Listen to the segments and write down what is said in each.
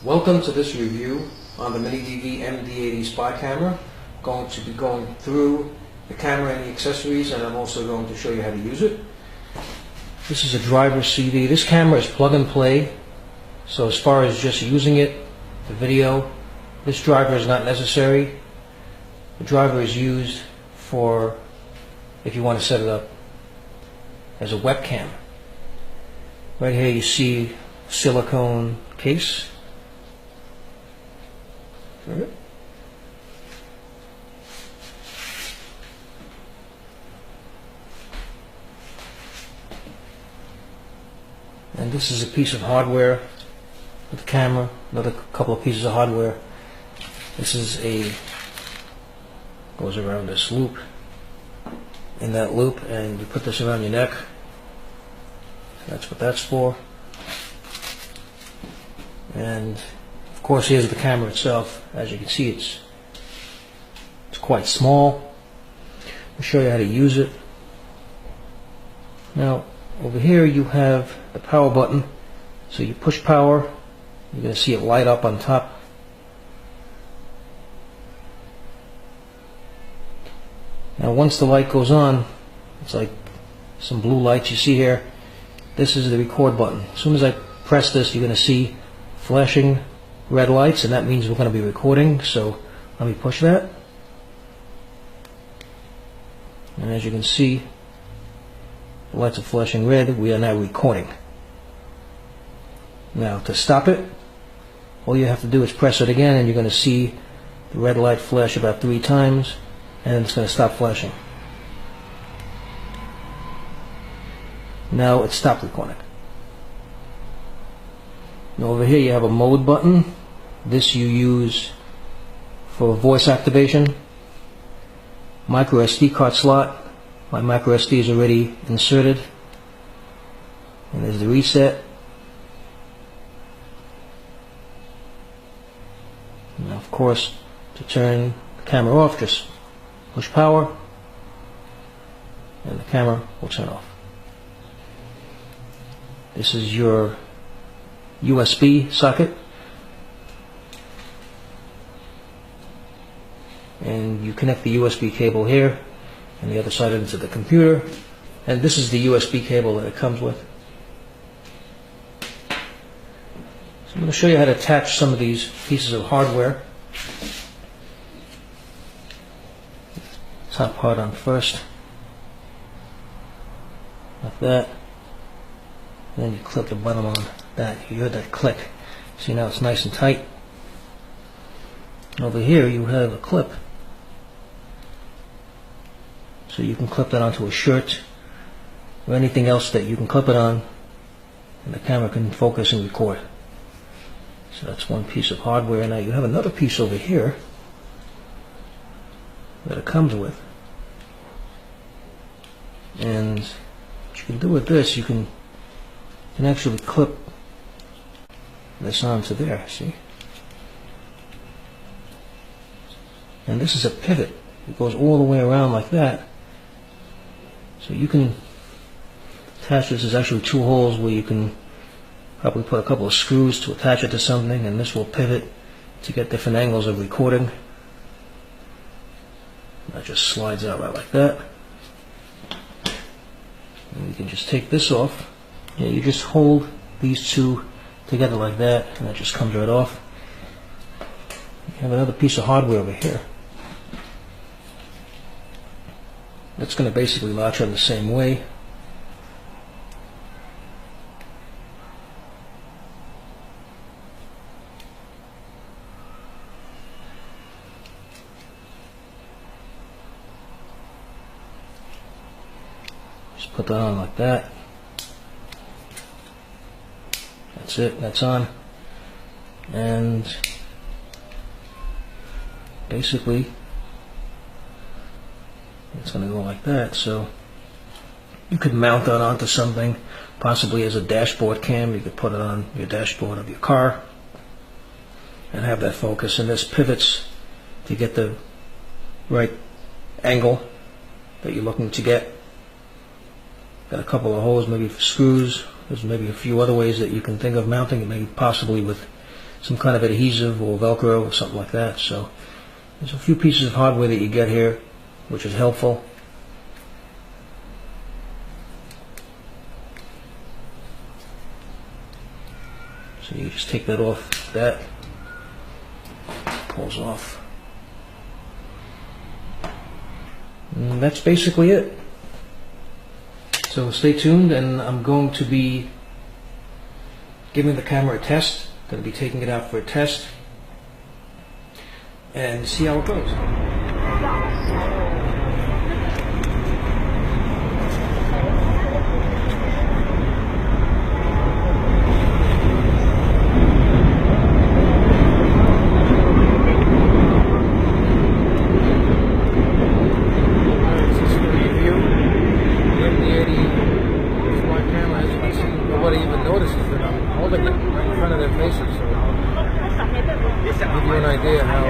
Welcome to this review on the Mini DV MD80 Spy Camera. I'm going to be going through the camera and the accessories, and I'm also going to show you how to use it. This is a driver CD. This camera is plug and play, so as far as just using it, the video, this driver is not necessary. The driver is used for if you want to set it up as a webcam. Right here you see silicone case. And this is a piece of hardware with the camera, another couple of pieces of hardware. This is goes around this loop, in that loop, and you put this around your neck. That's what that's for. And of course, here's the camera itself. As you can see, it's quite small. I'll show you how to use it. Now, over here you have the power button. So you push power, you're going to see it light up on top. Now, once the light goes on, it's like some blue lights you see here. This is the record button. As soon as I press this, you're going to see flashing red lights, and that means we're going to be recording. So let me push that, and as you can see, the lights are flashing red. We are now recording. Now, to stop it, all you have to do is press it again, and you're going to see the red light flash about 3 times, and it's going to stop flashing. Now it stopped recording. Now over here you have a mode button. This you use for voice activation. Micro SD card slot. My micro SD is already inserted. And there's the reset. Now, of course, to turn the camera off, just push power and the camera will turn off. This is your USB socket, and you connect the USB cable here and the other side into the computer, and this is the USB cable that it comes with. So I'm going to show you how to attach some of these pieces of hardware. Top part on first, like that. Then you clip the bottom on that. You heard that click. See, now it's nice and tight. And over here you have a clip. So you can clip that onto a shirt or anything else that you can clip it on, and the camera can focus and record. So that's one piece of hardware. Now you have another piece over here that it comes with. And what you can do with this, you can actually clip this onto there, see? And this is a pivot. It goes all the way around like that. So you can attach this. There's actually 2 holes where you can probably put a couple of screws to attach it to something, and this will pivot to get different angles of recording. That just slides out right like that. And you can just take this off. Yeah, you just hold these 2 together like that, and that just comes right off. You have another piece of hardware over here. That's going to basically latch on the same way. Just put that on like that. That's it, that's on. And basically it's going to go like that. So you could mount that onto something, possibly as a dashboard cam. You could put it on your dashboard of your car and have that focus. And this pivots to get the right angle that you're looking to get. Got a couple of holes, maybe for screws. There's maybe a few other ways that you can think of mounting it, maybe possibly with some kind of adhesive or Velcro or something like that. So there's a few pieces of hardware that you get here, which is helpful. So you just take that off, that pulls off. And that's basically it. So stay tuned, and I'm going to be giving the camera a test. Going to be taking it out for a test and see how it goes. Nobody even notices that I'm holding it right in front of their faces, so I'll give you an idea how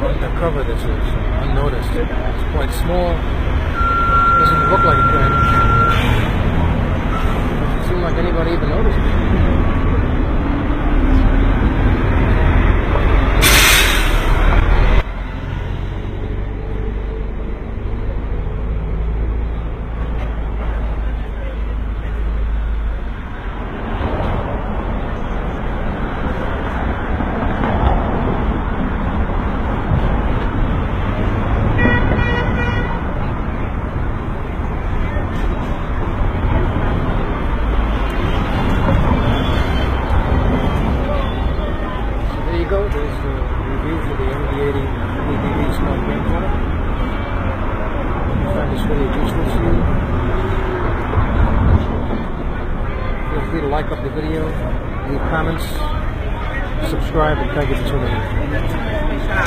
undercover this is, unnoticed. It's quite small, doesn't look like a camera. Doesn't seem like anybody even noticed it. There's the review for the MD80 LED small camcorder. I find this video useful to you. Feel free to like up the video, leave comments, subscribe, and thank you for tuning in.